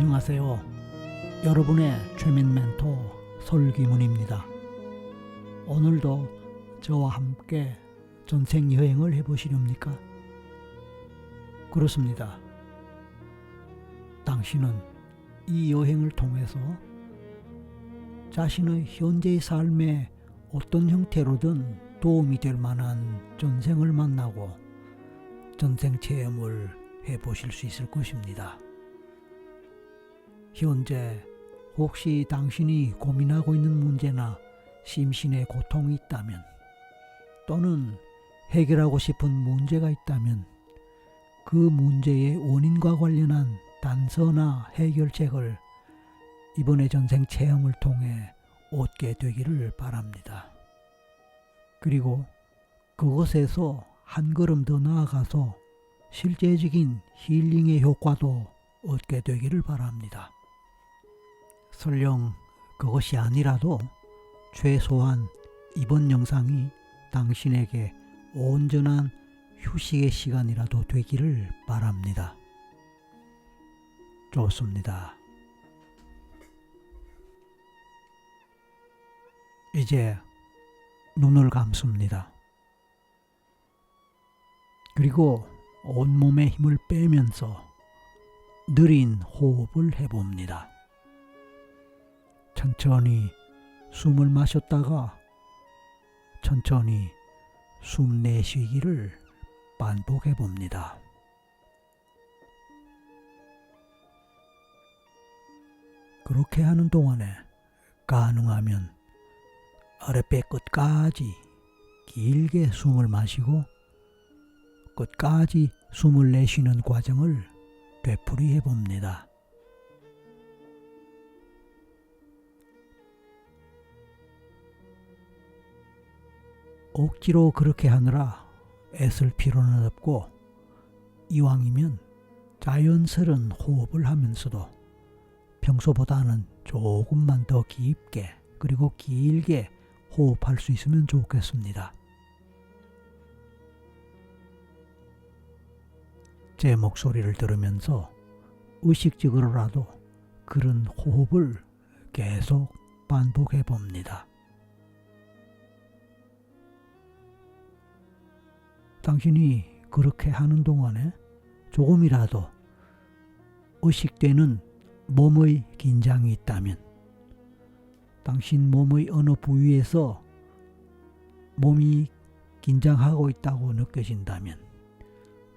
안녕하세요. 여러분의 최면 멘토 설기문입니다. 오늘도 저와 함께 전생 여행을 해보시렵니까? 그렇습니다. 당신은 이 여행을 통해서 자신의 현재의 삶에 어떤 형태로든 도움이 될 만한 전생을 만나고 전생 체험을 해보실 수 있을 것입니다. 현재 혹시 당신이 고민하고 있는 문제나 심신의 고통이 있다면, 또는 해결하고 싶은 문제가 있다면 그 문제의 원인과 관련한 단서나 해결책을 이번의 전생 체험을 통해 얻게 되기를 바랍니다. 그리고 그것에서 한 걸음 더 나아가서 실제적인 힐링의 효과도 얻게 되기를 바랍니다. 설령 그것이 아니라도 최소한 이번 영상이 당신에게 온전한 휴식의 시간이라도 되기를 바랍니다. 좋습니다. 이제 눈을 감습니다. 그리고 온몸의 힘을 빼면서 느린 호흡을 해봅니다. 천천히 숨을 마셨다가 천천히 숨 내쉬기를 반복해 봅니다. 그렇게 하는 동안에 가능하면 아랫배 끝까지 길게 숨을 마시고 끝까지 숨을 내쉬는 과정을 되풀이해 봅니다. 억지로 그렇게 하느라 애쓸 필요는 없고, 이왕이면 자연스러운 호흡을 하면서도 평소보다는 조금만 더 깊게 그리고 길게 호흡할 수 있으면 좋겠습니다. 제 목소리를 들으면서 의식적으로라도 그런 호흡을 계속 반복해 봅니다. 당신이 그렇게 하는 동안에 조금이라도 의식되는 몸의 긴장이 있다면, 당신 몸의 어느 부위에서 몸이 긴장하고 있다고 느껴진다면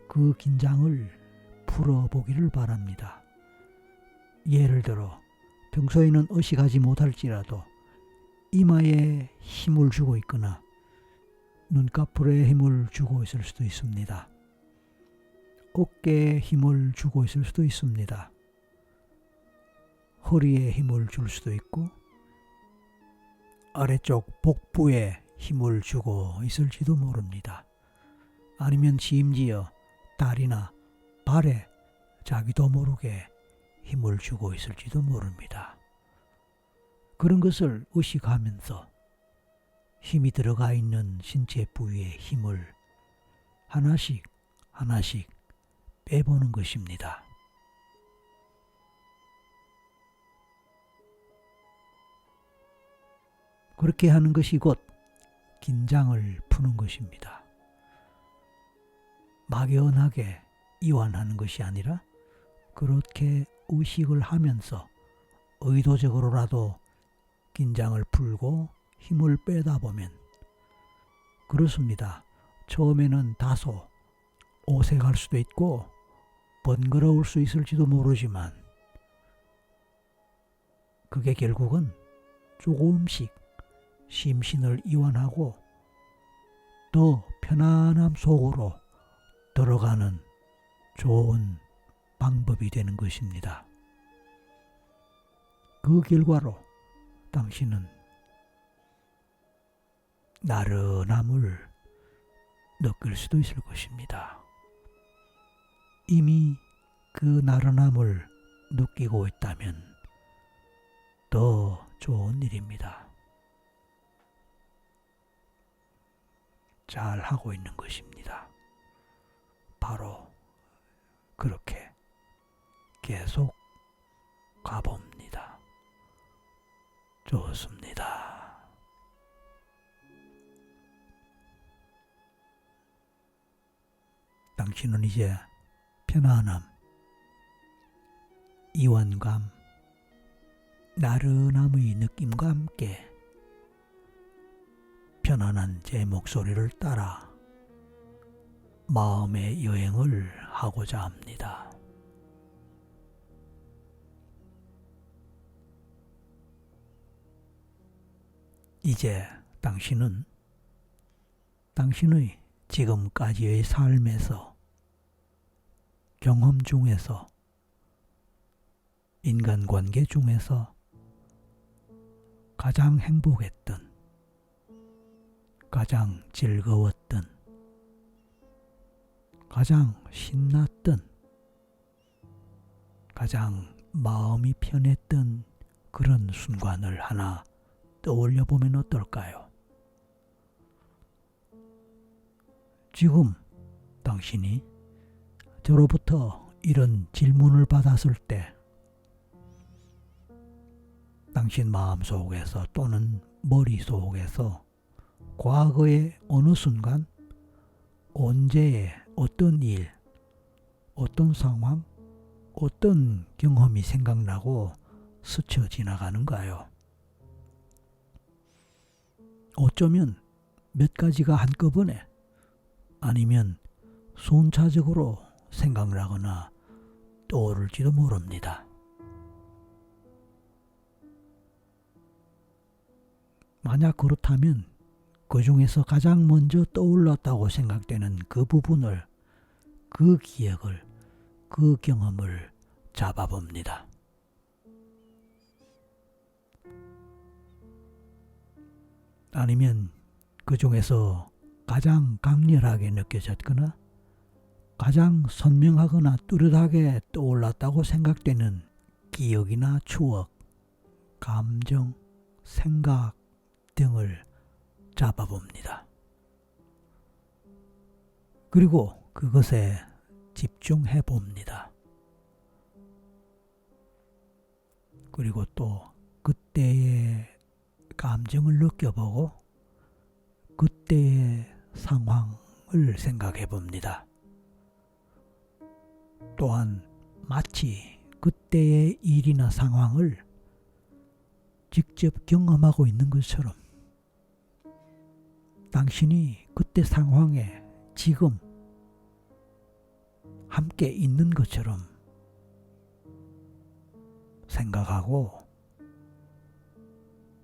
그 긴장을 풀어보기를 바랍니다. 예를 들어 평소에는 의식하지 못할지라도 이마에 힘을 주고 있거나 눈꺼풀에 힘을 주고 있을 수도 있습니다. 어깨에 힘을 주고 있을 수도 있습니다. 허리에 힘을 줄 수도 있고 아래쪽 복부에 힘을 주고 있을지도 모릅니다. 아니면 심지어 다리나 발에 자기도 모르게 힘을 주고 있을지도 모릅니다. 그런 것을 의식하면서 힘이 들어가 있는 신체 부위의 힘을 하나씩 하나씩 빼보는 것입니다. 그렇게 하는 것이 곧 긴장을 푸는 것입니다. 막연하게 이완하는 것이 아니라 그렇게 의식을 하면서 의도적으로라도 긴장을 풀고 힘을 빼다 보면, 그렇습니다. 처음에는 다소 어색할 수도 있고 번거로울 수 있을지도 모르지만 그게 결국은 조금씩 심신을 이완하고 더 편안함 속으로 들어가는 좋은 방법이 되는 것입니다. 그 결과로 당신은 나른함을 느낄 수도 있을 것입니다. 이미 그 나른함을 느끼고 있다면 더 좋은 일입니다. 잘 하고 있는 것입니다. 바로 그렇게 계속 가봅니다. 좋습니다. 당신은 이제 편안함, 이완감, 나른함의 느낌과 함께 편안한 제 목소리를 따라 마음의 여행을 하고자 합니다. 이제 당신은 당신의 지금까지의 삶에서, 경험 중에서, 인간관계 중에서 가장 행복했던, 가장 즐거웠던, 가장 신났던, 가장 마음이 편했던 그런 순간을 하나 떠올려 보면 어떨까요? 지금 당신이 저로부터 이런 질문을 받았을 때 당신 마음속에서 또는 머릿속에서 과거의 어느 순간, 언제의 어떤 일, 어떤 상황, 어떤 경험이 생각나고 스쳐 지나가는가요? 어쩌면 몇 가지가 한꺼번에, 아니면 순차적으로 생각나거나 떠오를지도 모릅니다. 만약 그렇다면 그 중에서 가장 먼저 떠올랐다고 생각되는 그 부분을, 그 기억을, 그 경험을 잡아봅니다. 아니면 그 중에서 가장 강렬하게 느껴졌거나 가장 선명하거나 뚜렷하게 떠올랐다고 생각되는 기억이나 추억, 감정, 생각 등을 잡아봅니다. 그리고 그것에 집중해 봅니다. 그리고 또 그때의 감정을 느껴보고 그때의 상황을 생각해 봅니다. 또한 마치 그때의 일이나 상황을 직접 경험하고 있는 것처럼, 당신이 그때 상황에 지금 함께 있는 것처럼 생각하고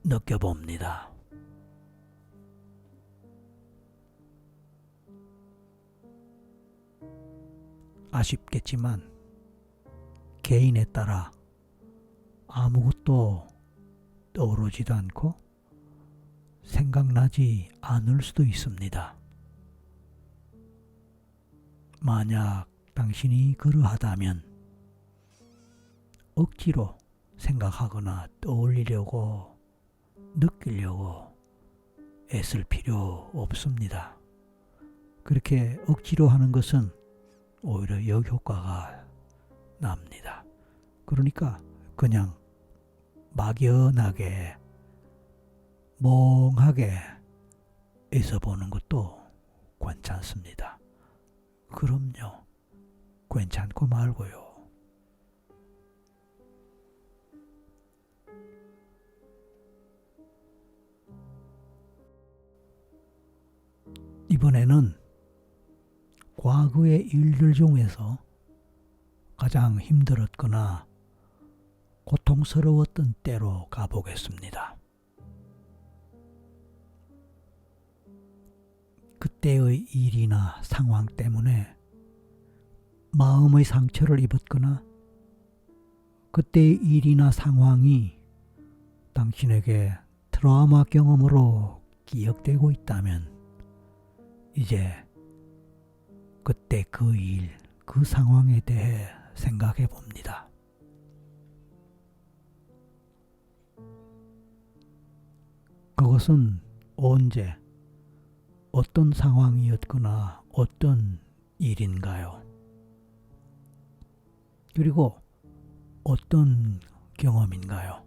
느껴봅니다. 아쉽겠지만 개인에 따라 아무것도 떠오르지도 않고 생각나지 않을 수도 있습니다. 만약 당신이 그러하다면 억지로 생각하거나 떠올리려고, 느끼려고 애쓸 필요 없습니다. 그렇게 억지로 하는 것은 오히려 역효과가 납니다. 그러니까 그냥 막연하게, 멍하게 있어보는 것도 괜찮습니다. 그럼요. 괜찮고 말고요. 이번에는 과거의 일들 중에서 가장 힘들었거나 고통스러웠던 때로 가보겠습니다. 그때의 일이나 상황 때문에 마음의 상처를 입었거나 그때의 일이나 상황이 당신에게 트라우마 경험으로 기억되고 있다면 이제 그때 그 일, 그 상황에 대해 생각해 봅니다. 그것은 언제, 어떤 상황이었거나 어떤 일인가요? 그리고 어떤 경험인가요?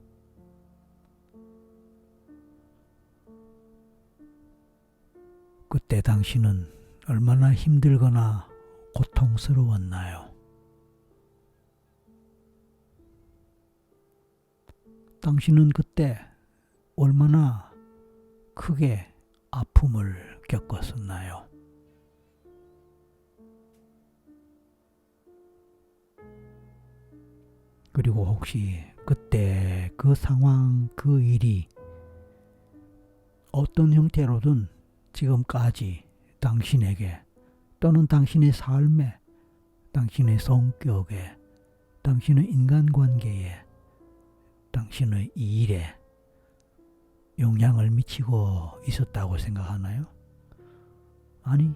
그때 당신은 얼마나 힘들거나 고통스러웠나요? 당신은 그때 얼마나 크게 아픔을 겪었었나요? 그리고 혹시 그때 그 상황, 그 일이 어떤 형태로든 지금까지 당신에게 또는 당신의 삶에, 당신의 성격에, 당신의 인간관계에, 당신의 일에 영향을 미치고 있었다고 생각하나요? 아니,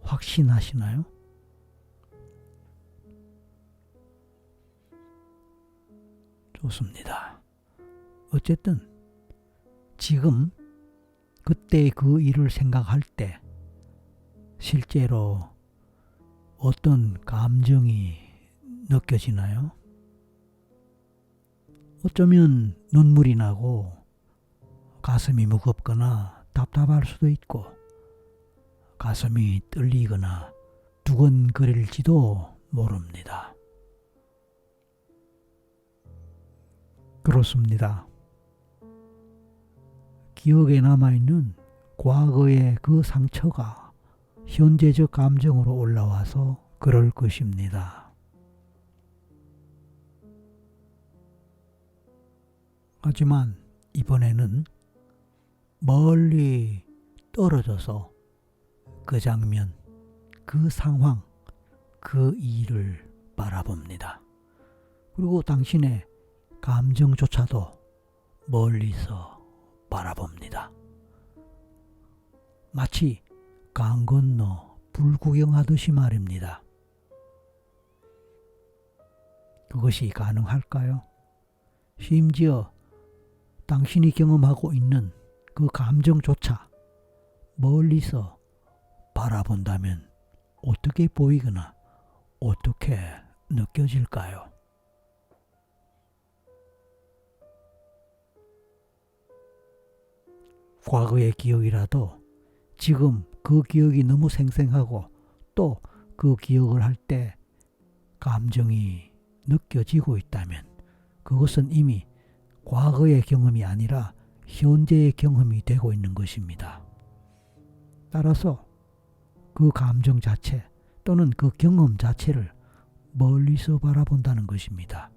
확신하시나요? 좋습니다. 어쨌든 지금 그때 그 일을 생각할 때 실제로 어떤 감정이 느껴지나요? 어쩌면 눈물이 나고 가슴이 무겁거나 답답할 수도 있고 가슴이 떨리거나 두근거릴지도 모릅니다. 그렇습니다. 기억에 남아있는 과거의 그 상처가 현재적 감정으로 올라와서 그럴 것입니다. 하지만 이번에는 멀리 떨어져서 그 장면, 그 상황, 그 일을 바라봅니다. 그리고 당신의 감정조차도 멀리서 바라봅니다. 마치 강 건너 불구경하듯이 말입니다. 그것이 가능할까요? 심지어 당신이 경험하고 있는 그 감정조차 멀리서 바라본다면 어떻게 보이거나 어떻게 느껴질까요? 과거의 기억이라도 지금 그 기억이 너무 생생하고 또 그 기억을 할 때 감정이 느껴지고 있다면 그것은 이미 과거의 경험이 아니라 현재의 경험이 되고 있는 것입니다. 따라서 그 감정 자체 또는 그 경험 자체를 멀리서 바라본다는 것입니다.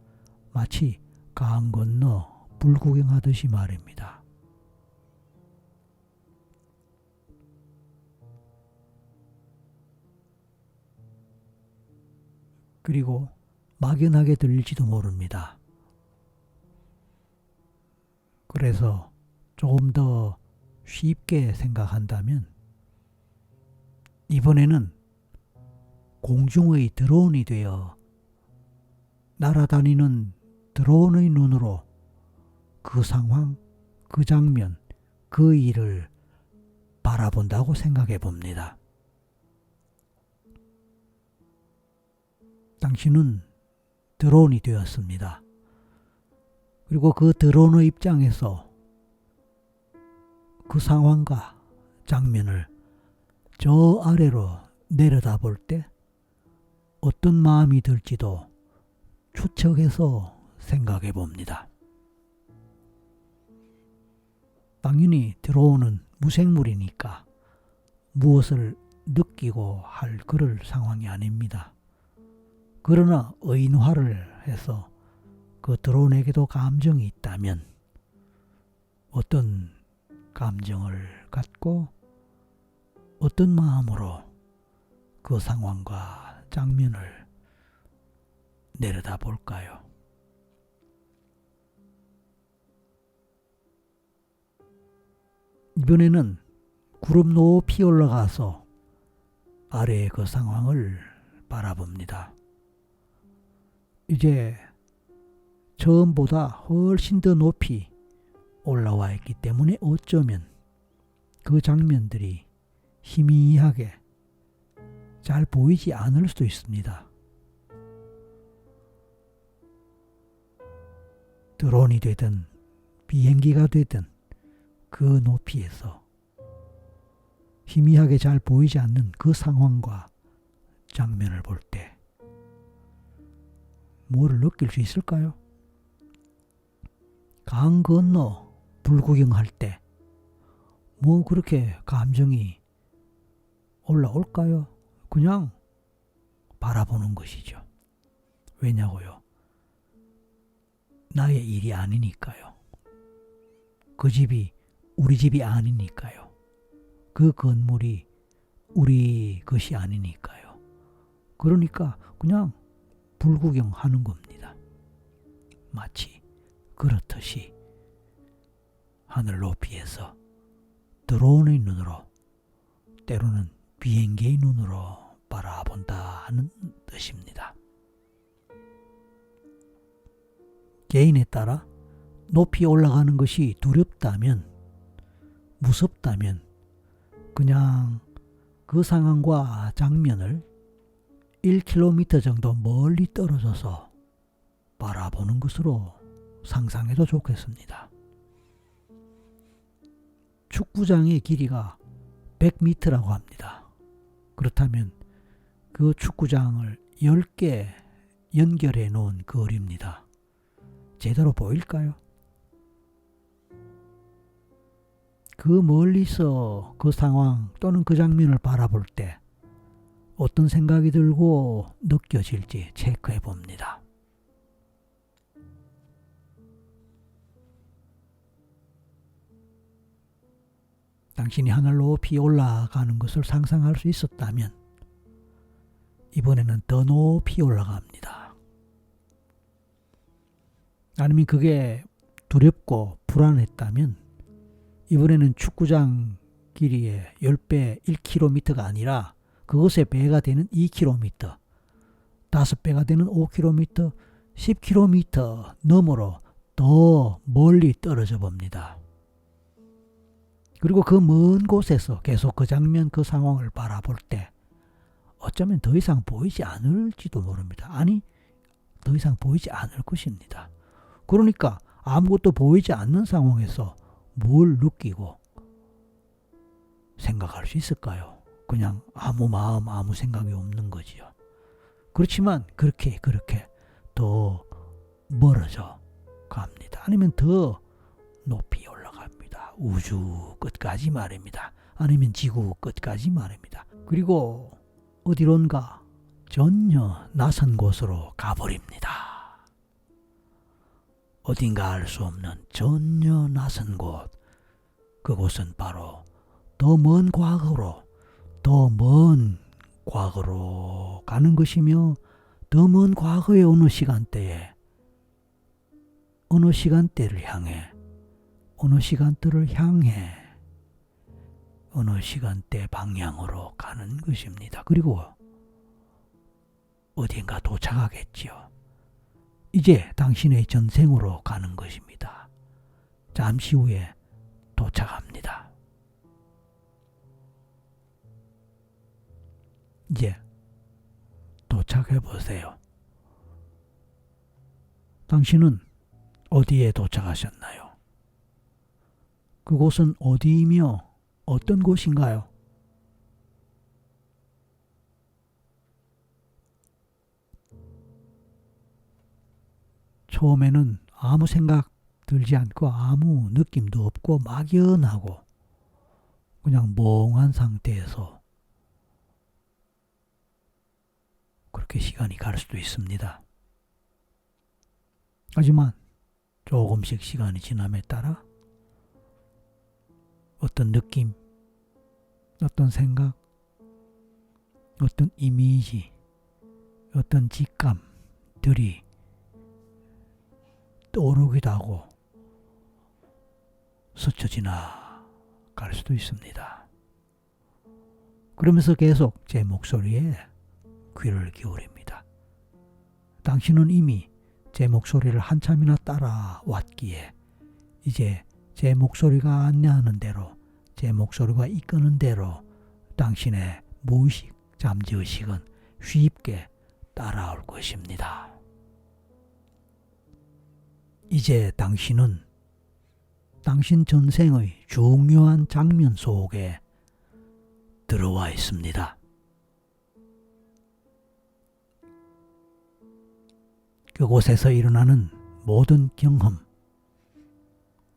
마치 강 건너 불구경하듯이 말입니다. 그리고 막연하게 들릴지도 모릅니다. 그래서 조금 더 쉽게 생각한다면 이번에는 공중의 드론이 되어 날아다니는 드론의 눈으로 그 상황, 그 장면, 그 일을 바라본다고 생각해 봅니다. 당신은 드론이 되었습니다. 그리고 그 드론의 입장에서 그 상황과 장면을 저 아래로 내려다볼 때 어떤 마음이 들지도 추측해서 생각해 봅니다. 당연히 드론은 무생물이니까 무엇을 느끼고 할 그럴 상황이 아닙니다. 그러나 의인화를 해서 그 드론에게도 감정이 있다면 어떤 감정을 갖고 어떤 마음으로 그 상황과 장면을 내려다 볼까요? 이번에는 구름 높이 올라가서 아래의 그 상황을 바라봅니다. 이제 처음보다 훨씬 더 높이 올라와 있기 때문에 어쩌면 그 장면들이 희미하게 잘 보이지 않을 수도 있습니다. 드론이 되든 비행기가 되든 그 높이에서 희미하게 잘 보이지 않는 그 상황과 장면을 볼 때 뭐를 느낄 수 있을까요? 강 건너 불구경할 때 뭐 그렇게 감정이 올라올까요? 그냥 바라보는 것이죠. 왜냐고요? 나의 일이 아니니까요. 그 집이 우리 집이 아니니까요. 그 건물이 우리 것이 아니니까요. 그러니까 그냥 불구경하는 겁니다. 마치 그렇듯이 하늘 높이에서 드론의 눈으로, 때로는 비행기의 눈으로 바라본다는 뜻입니다. 개인에 따라 높이 올라가는 것이 두렵다면, 무섭다면 그냥 그 상황과 장면을 1km 정도 멀리 떨어져서 바라보는 것으로 상상해도 좋겠습니다. 축구장의 길이가 100m라고 합니다. 그렇다면 그 축구장을 10개 연결해 놓은 거리입니다. 제대로 보일까요? 그 멀리서 그 상황 또는 그 장면을 바라볼 때 어떤 생각이 들고 느껴질지 체크해 봅니다. 당신이 하늘 높이 올라가는 것을 상상할 수 있었다면 이번에는 더 높이 올라갑니다. 아니면 그게 두렵고 불안했다면 이번에는 축구장 길이의 10배 1km가 아니라 그것의 배가 되는 2km, 5배가 되는 5km, 10km 너머로 더 멀리 떨어져 봅니다. 그리고 그 먼 곳에서 계속 그 장면, 그 상황을 바라볼 때 어쩌면 더 이상 보이지 않을지도 모릅니다. 아니, 더 이상 보이지 않을 것입니다. 그러니까 아무것도 보이지 않는 상황에서 뭘 느끼고 생각할 수 있을까요? 그냥 아무 마음, 아무 생각이 없는 거지요. 그렇지만 그렇게 더 멀어져 갑니다. 아니면 더 높이 올라갑니다. 우주 끝까지 말입니다. 아니면 지구 끝까지 말입니다. 그리고 어디론가 전혀 낯선 곳으로 가버립니다. 어딘가 알 수 없는 전혀 낯선 곳. 그곳은 바로 더 먼 과거로, 더 먼 과거로 가는 것이며, 더 먼 과거의 어느 시간대에, 어느 시간대를 향해, 어느 시간대를 향해, 어느 시간대 방향으로 가는 것입니다. 그리고 어딘가 도착하겠지요. 이제 당신의 전생으로 가는 것입니다. 잠시 후에 도착합니다. 이제 도착해 보세요. 당신은 어디에 도착하셨나요? 그곳은 어디이며 어떤 곳인가요? 처음에는 아무 생각 들지 않고 아무 느낌도 없고 막연하고 그냥 멍한 상태에서 그렇게 시간이 갈 수도 있습니다. 하지만 조금씩 시간이 지남에 따라 어떤 느낌, 어떤 생각, 어떤 이미지, 어떤 직감들이 떠오르기도 하고 스쳐 지나갈 수도 있습니다. 그러면서 계속 제 목소리에 귀를 기울입니다. 당신은 이미 제 목소리를 한참이나 따라왔기에 이제 제 목소리가 안내하는 대로, 제 목소리가 이끄는 대로 당신의 무의식, 잠재의식은 쉽게 따라올 것입니다. 이제 당신은 당신 전생의 중요한 장면 속에 들어와 있습니다. 그곳에서 일어나는 모든 경험,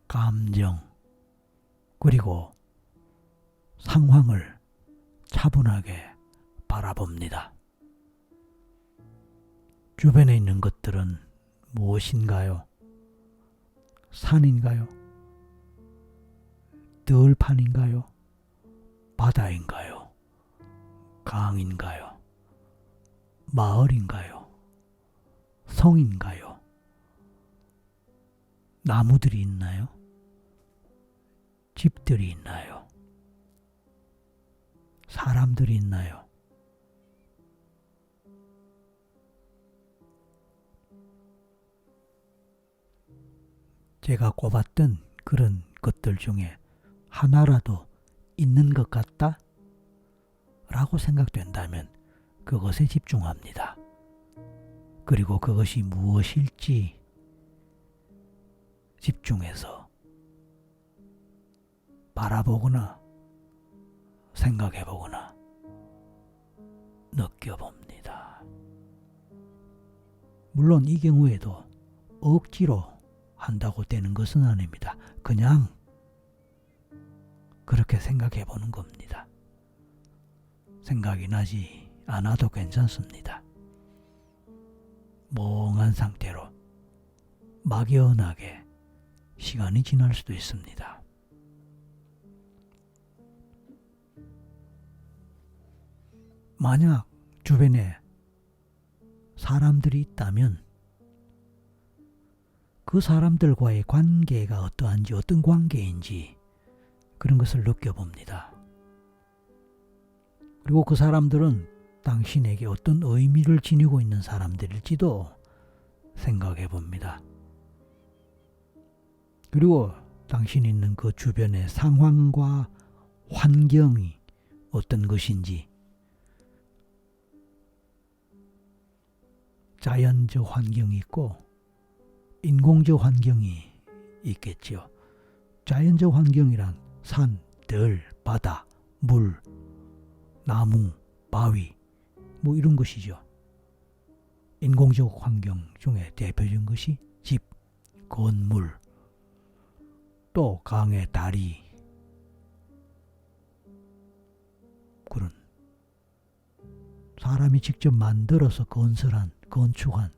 감정, 그리고 상황을 차분하게 바라봅니다. 주변에 있는 것들은 무엇인가요? 산인가요? 들판인가요? 바다인가요? 강인가요? 마을인가요? 성인가요? 나무들이 있나요? 집들이 있나요? 사람들이 있나요? 제가 꼽았던 그런 것들 중에 하나라도 있는 것 같다? 라고 생각된다면 그것에 집중합니다. 그리고 그것이 무엇일지 집중해서 바라보거나 생각해보거나 느껴봅니다. 물론 이 경우에도 억지로 한다고 되는 것은 아닙니다. 그냥 그렇게 생각해보는 겁니다. 생각이 나지 않아도 괜찮습니다. 멍한 상태로 막연하게 시간이 지날 수도 있습니다. 만약 주변에 사람들이 있다면 그 사람들과의 관계가 어떠한지, 어떤 관계인지 그런 것을 느껴봅니다. 그리고 그 사람들은 당신에게 어떤 의미를 지니고 있는 사람들일지도 생각해 봅니다. 그리고 당신이 있는 그 주변의 상황과 환경이 어떤 것인지, 자연적 환경이 있고 인공적 환경이 있겠지요. 자연적 환경이란 산, 들, 바다, 물, 나무, 바위 뭐 이런 것이죠. 인공적 환경 중에 대표적인 것이 집, 건물, 또 강의 다리, 그런 사람이 직접 만들어서 건설한, 건축한,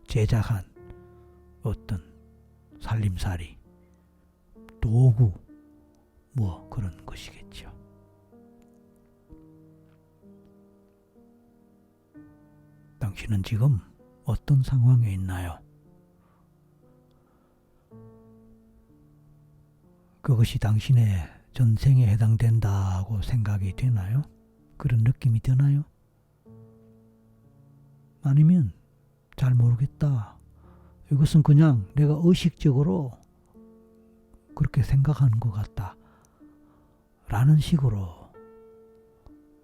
제작한 어떤 살림살이, 도구, 뭐 그런 것이겠죠. 당신은 지금 어떤 상황에 있나요? 그것이 당신의 전생에 해당된다고 생각이 되나요? 그런 느낌이 드나요? 아니면 잘 모르겠다. 이것은 그냥 내가 의식적으로 그렇게 생각하는 것 같다. 라는 식으로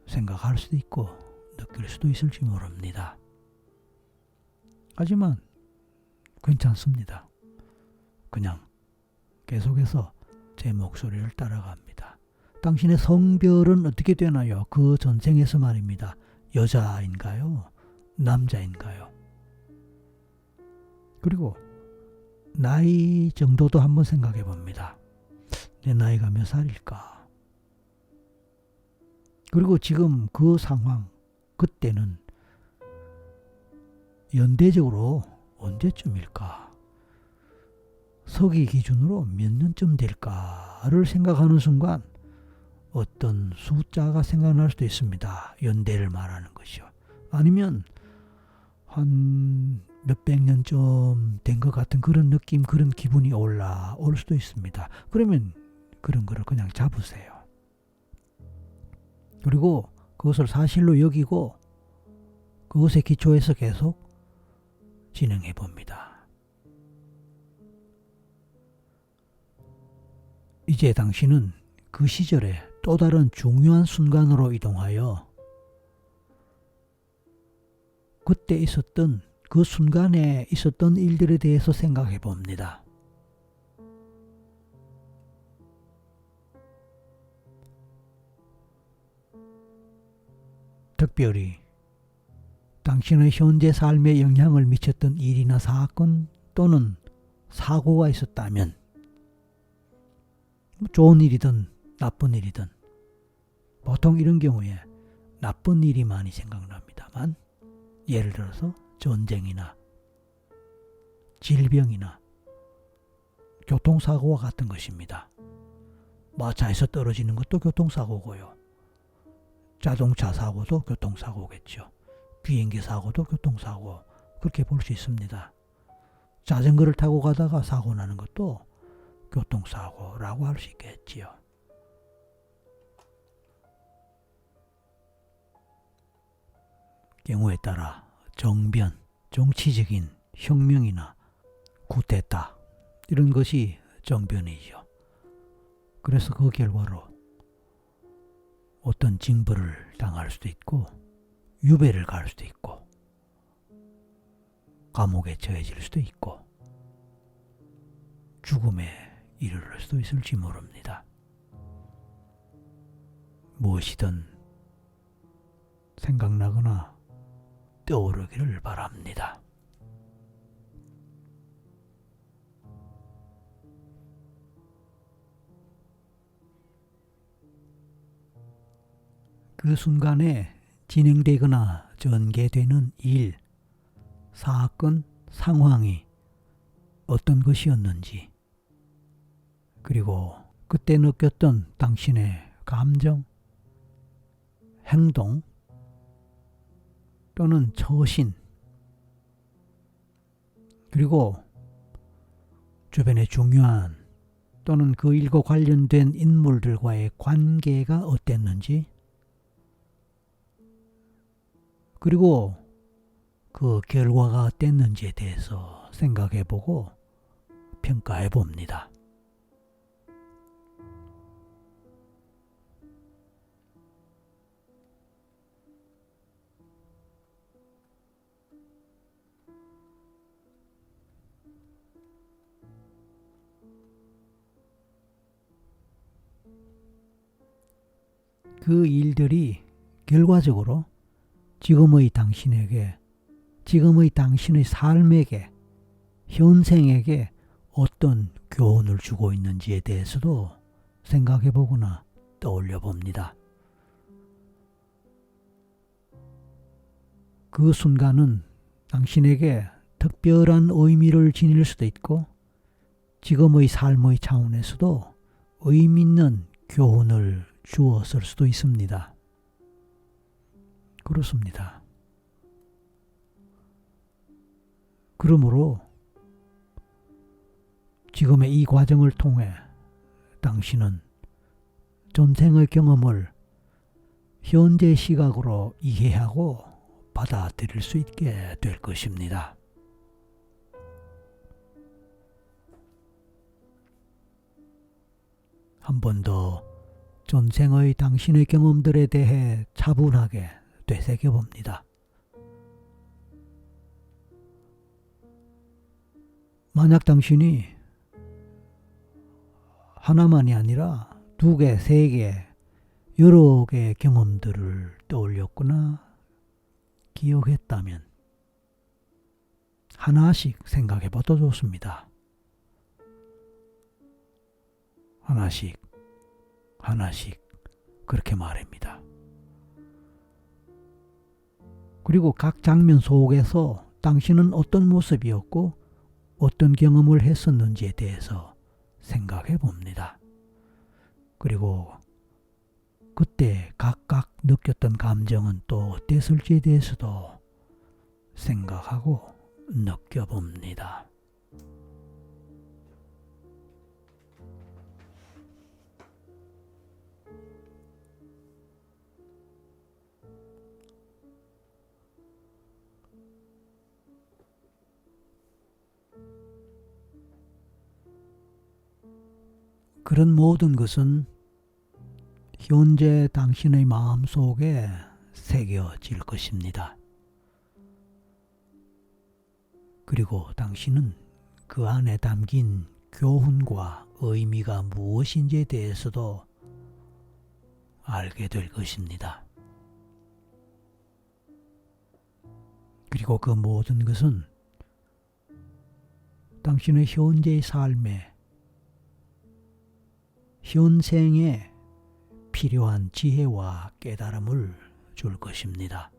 생각할 수도 있고 느낄 수도 있을지 모릅니다. 하지만 괜찮습니다. 그냥 계속해서 제 목소리를 따라갑니다. 당신의 성별은 어떻게 되나요? 그 전생에서 말입니다. 여자인가요? 남자인가요? 그리고 나이 정도도 한번 생각해 봅니다. 내 나이가 몇 살일까? 그리고 지금 그 상황, 그때는 연대적으로 언제쯤일까? 서기 기준으로 몇 년쯤 될까를 생각하는 순간 어떤 숫자가 생각날 수도 있습니다. 연대를 말하는 것이요. 아니면 한 몇백 년쯤 된 것 같은 그런 느낌, 그런 기분이 올라올 수도 있습니다. 그러면 그런 거를 그냥 잡으세요. 그리고 그것을 사실로 여기고 그것에 기초해서 계속 진행해 봅니다. 이제 당신은 그 시절에 또 다른 중요한 순간으로 이동하여 그때 있었던 그 순간에 있었던 일들에 대해서 생각해 봅니다. 특별히 당신의 현재 삶에 영향을 미쳤던 일이나 사건 또는 사고가 있었다면, 좋은 일이든 나쁜 일이든, 보통 이런 경우에 나쁜 일이 많이 생각납니다만, 예를 들어서 전쟁이나 질병이나 교통사고와 같은 것입니다. 차에서 떨어지는 것도 교통사고고요. 자동차 사고도 교통사고겠죠. 비행기 사고도 교통사고, 그렇게 볼 수 있습니다. 자전거를 타고 가다가 사고 나는 것도 교통사고라고 할 수 있겠지요. 경우에 따라 정변, 정치적인 혁명이나 쿠데타 이런 것이 정변이죠. 그래서 그 결과로 어떤 징벌을 당할 수도 있고 유배를 갈 수도 있고 감옥에 처해질 수도 있고 죽음에 이르를 수도 있을지 모릅니다. 무엇이든 생각나거나 떠오르기를 바랍니다. 그 순간에 진행되거나 전개되는 일, 사건, 상황이 어떤 것이었는지, 그리고 그때 느꼈던 당신의 감정, 행동 또는 처신, 그리고 주변의 중요한 또는 그 일과 관련된 인물들과의 관계가 어땠는지, 그리고 그 결과가 어땠는지에 대해서 생각해보고 평가해봅니다. 그 일들이 결과적으로 지금의 당신에게, 지금의 당신의 삶에게, 현생에게 어떤 교훈을 주고 있는지에 대해서도 생각해 보거나 떠올려 봅니다. 그 순간은 당신에게 특별한 의미를 지닐 수도 있고 지금의 삶의 차원에서도 의미 있는 교훈을 주었을 수도 있습니다. 그렇습니다. 그러므로 지금의 이 과정을 통해 당신은 전생의 경험을 현재 시각으로 이해하고 받아들일 수 있게 될 것입니다. 한 번 더 전생의 당신의 경험들에 대해 차분하게 되새겨봅니다. 만약 당신이 하나만이 아니라 2개, 3개, 여러 개의 경험들을 떠올렸거나 기억했다면 하나씩 생각해봐도 좋습니다. 하나씩 그렇게 말합니다. 그리고 각 장면 속에서 당신은 어떤 모습이었고 어떤 경험을 했었는지에 대해서 생각해 봅니다. 그리고 그때 각각 느꼈던 감정은 또 어땠을지에 대해서도 생각하고 느껴봅니다. 그런 모든 것은 현재 당신의 마음속에 새겨질 것입니다. 그리고 당신은 그 안에 담긴 교훈과 의미가 무엇인지에 대해서도 알게 될 것입니다. 그리고 그 모든 것은 당신의 현재의 삶에, 현생에 필요한 지혜와 깨달음을 줄 것입니다.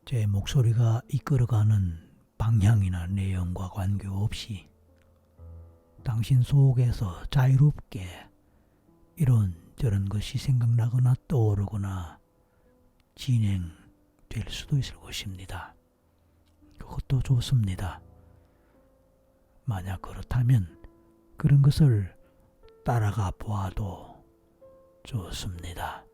제 목소리가 이끌어가는 방향이나 내용과 관계없이 당신 속에서 자유롭게 이런저런 것이 생각나거나 떠오르거나 진행될 수도 있을 것입니다. 그것도 좋습니다. 만약 그렇다면 그런 것을 따라가 보아도 좋습니다.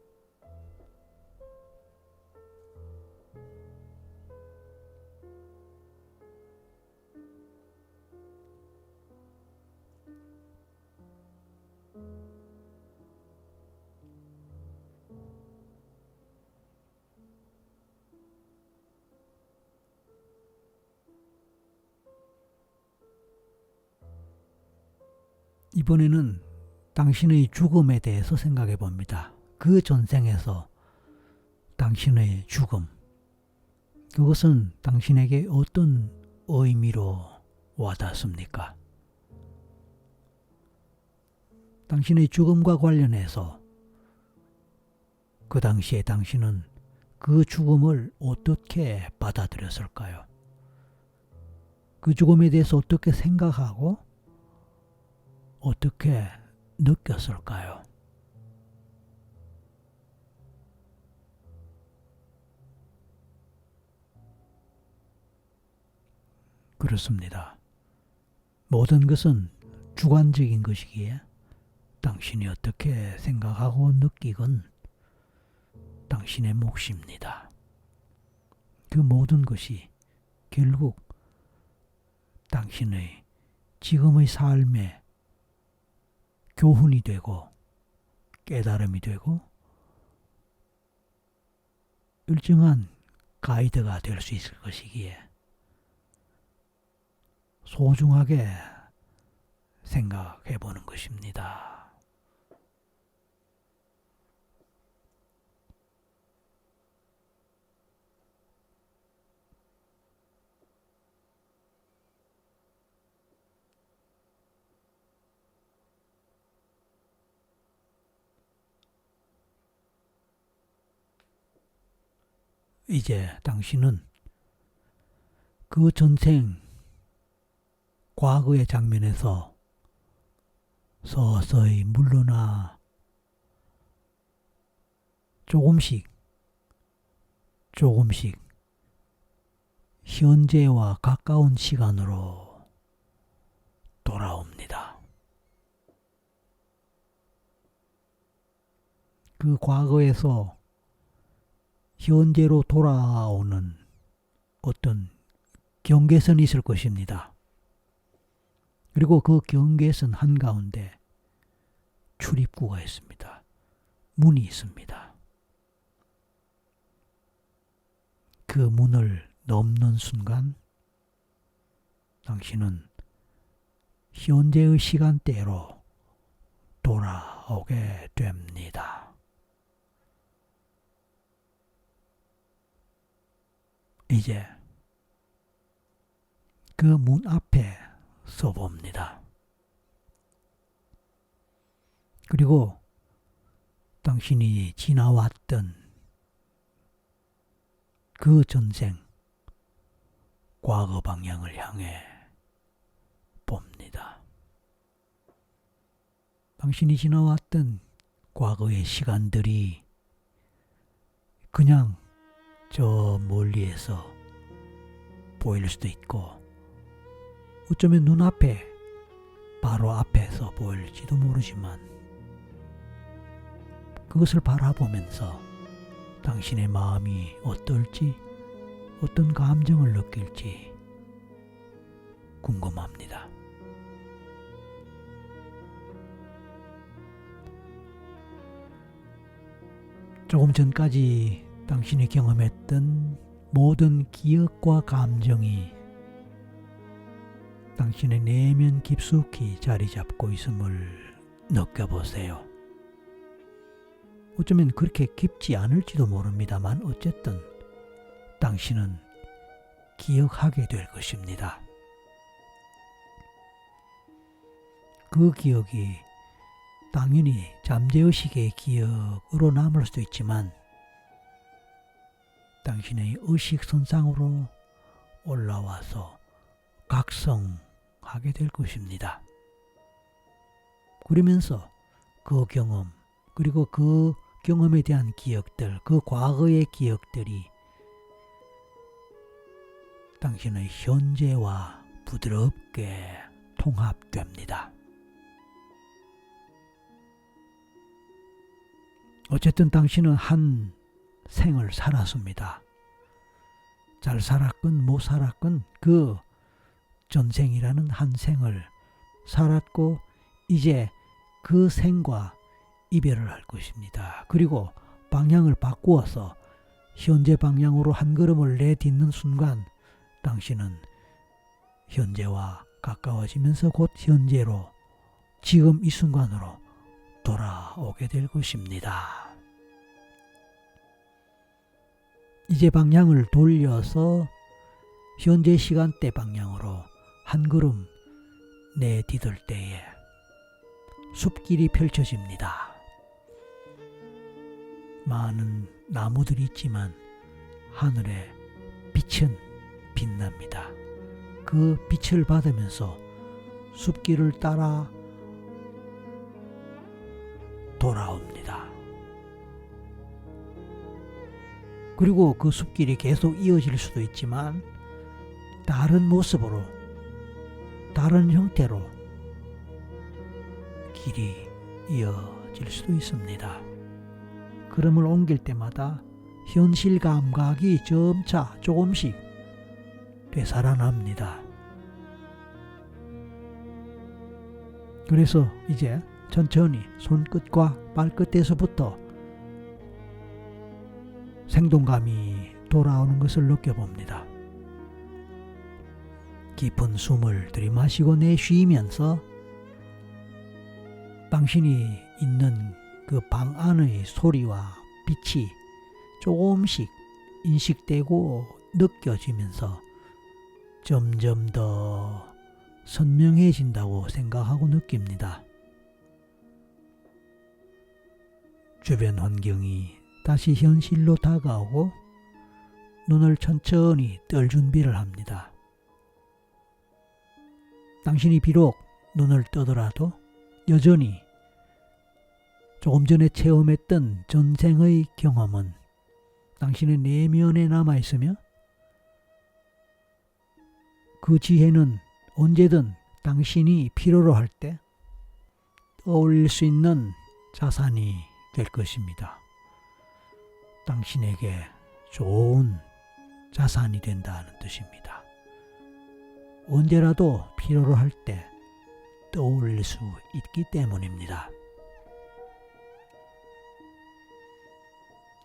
이번에는 당신의 죽음에 대해서 생각해 봅니다. 그 전생에서 당신의 죽음, 그것은 당신에게 어떤 의미로 와닿습니까? 당신의 죽음과 관련해서 그 당시에 당신은 그 죽음을 어떻게 받아들였을까요? 그 죽음에 대해서 어떻게 생각하고 어떻게 느꼈을까요? 그렇습니다. 모든 것은 주관적인 것이기에 당신이 어떻게 생각하고 느끼건 당신의 몫입니다. 그 모든 것이 결국 당신의 지금의 삶에 교훈이 되고 깨달음이 되고 일정한 가이드가 될 수 있을 것이기에 소중하게 생각해 보는 것입니다. 이제 당신은 그 전생 과거의 장면에서 서서히 물러나 조금씩 현재와 가까운 시간으로 돌아옵니다. 그 과거에서 현재로 돌아오는 어떤 경계선이 있을 것입니다. 그리고 그 경계선 한가운데 출입구가 있습니다. 문이 있습니다. 그 문을 넘는 순간 당신은 현재의 시간대로 돌아오게 됩니다. 이제 그 문 앞에 서봅니다. 그리고 당신이 지나왔던 그 전생 과거 방향을 향해 봅니다. 당신이 지나왔던 과거의 시간들이 그냥 저 멀리에서 보일 수도 있고 어쩌면 눈앞에 바로 앞에서 보일지도 모르지만 그것을 바라보면서 당신의 마음이 어떨지, 어떤 감정을 느낄지 궁금합니다. 조금 전까지 당신이 경험했던 모든 기억과 감정이 당신의 내면 깊숙이 자리 잡고 있음을 느껴보세요. 어쩌면 그렇게 깊지 않을지도 모릅니다만 어쨌든 당신은 기억하게 될 것입니다. 그 기억이 당연히 잠재의식의 기억으로 남을 수도 있지만 당신의 의식 선상으로 올라와서 각성하게 될 것입니다. 그러면서 그 경험, 그리고 그 경험에 대한 기억들, 그 과거의 기억들이 당신의 현재와 부드럽게 통합됩니다. 어쨌든 당신은 한 생을 살았습니다. 잘 살았건 못 살았건 그 전생이라는 한 생을 살았고 이제 그 생과 이별을 할 것입니다. 그리고 방향을 바꾸어서 현재 방향으로 한 걸음을 내딛는 순간 당신은 현재와 가까워지면서 곧 현재로, 지금 이 순간으로 돌아오게 될 것입니다. 이제 방향을 돌려서 현재 시간대 방향으로 한 걸음 내디딜 때에 숲길이 펼쳐집니다. 많은 나무들이 있지만 하늘에 빛은 빛납니다. 그 빛을 받으면서 숲길을 따라 돌아옵니다. 그리고 그 숲길이 계속 이어질 수도 있지만 다른 모습으로, 다른 형태로 길이 이어질 수도 있습니다. 걸음을 옮길 때마다 현실 감각이 점차 조금씩 되살아납니다. 그래서 이제 천천히 손끝과 발끝에서부터 생동감이 돌아오는 것을 느껴봅니다. 깊은 숨을 들이마시고 내쉬면서 당신이 있는 그 방 안의 소리와 빛이 조금씩 인식되고 느껴지면서 점점 더 선명해진다고 생각하고 느낍니다. 주변 환경이 다시 현실로 다가오고 눈을 천천히 뜰 준비를 합니다. 당신이 비록 눈을 뜨더라도 여전히 조금 전에 체험했던 전생의 경험은 당신의 내면에 남아있으며 그 지혜는 언제든 당신이 필요로 할 때 떠올릴 수 있는 자산이 될 것입니다. 당신에게 좋은 자산이 된다는 뜻입니다. 언제라도 필요로 할 때 떠올릴 수 있기 때문입니다.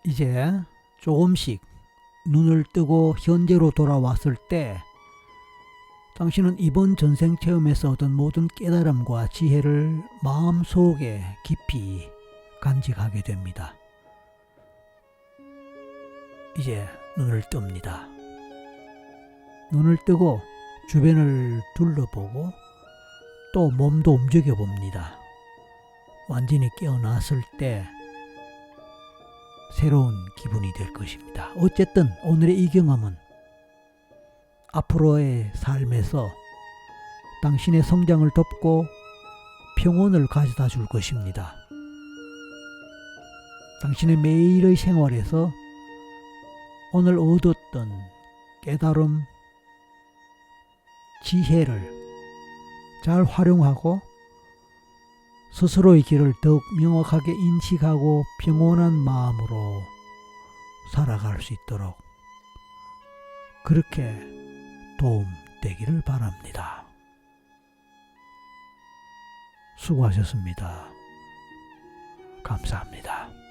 이제 조금씩 눈을 뜨고 현재로 돌아왔을 때 당신은 이번 전생 체험에서 얻은 모든 깨달음과 지혜를 마음속에 깊이 간직하게 됩니다. 이제 눈을 뜹니다. 눈을 뜨고 주변을 둘러보고 또 몸도 움직여 봅니다. 완전히 깨어났을 때 새로운 기분이 될 것입니다. 어쨌든 오늘의 이 경험은 앞으로의 삶에서 당신의 성장을 돕고 평온을 가져다 줄 것입니다. 당신의 매일의 생활에서 오늘 얻었던 깨달음, 지혜를 잘 활용하고 스스로의 길을 더욱 명확하게 인식하고 평온한 마음으로 살아갈 수 있도록 그렇게 도움되기를 바랍니다. 수고하셨습니다. 감사합니다.